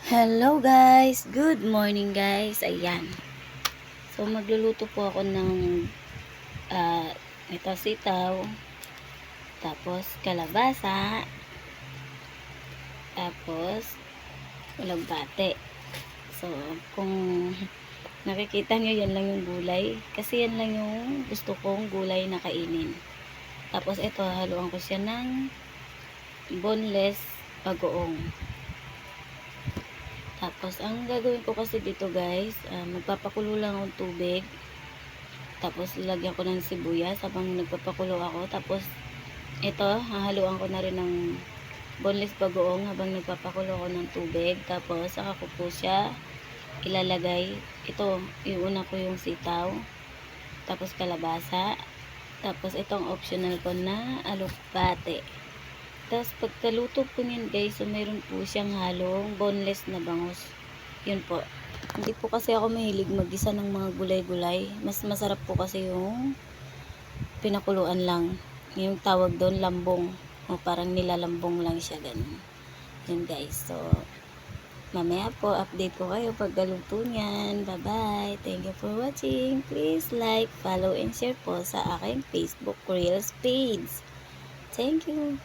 Hello guys! Good morning guys! Ayan. So magluluto po ako ng ito sitaw, tapos kalabasa, tapos ulagbate. So kung nakikita nyo, yan lang yung gulay. Kasi yan lang yung gusto kong gulay na kainin. Tapos ito, haluan ko siya ng boneless bagoong. Tapos, ang gagawin ko kasi dito guys, magpapakulo lang akong tubig. Tapos, lalagyan ko ng sibuyas habang nagpapakulo ako. Tapos, ito, hahaluan ko na rin ng boneless bagoong habang nagpapakulo ako ng tubig. Tapos, saka ko po siya ilalagay. Ito, iuna ko yung sitaw. Tapos, kalabasa. Tapos, itong optional ko na alokbate. Tapos, pagkaluto po niyan guys, so mayroon po siyang halong boneless na bangus. Yun po. Hindi po kasi ako mahilig mag-isa ng mga gulay-gulay. Mas masarap po kasi yung pinakuluan lang. Yung tawag doon, lambong. O parang nilalambong lang siya, ganun. Yun guys. So, mamaya po, update ko kayo pagkaluto niyan. Bye-bye. Thank you for watching. Please like, follow, and share po sa aking Facebook Reels page. Thank you.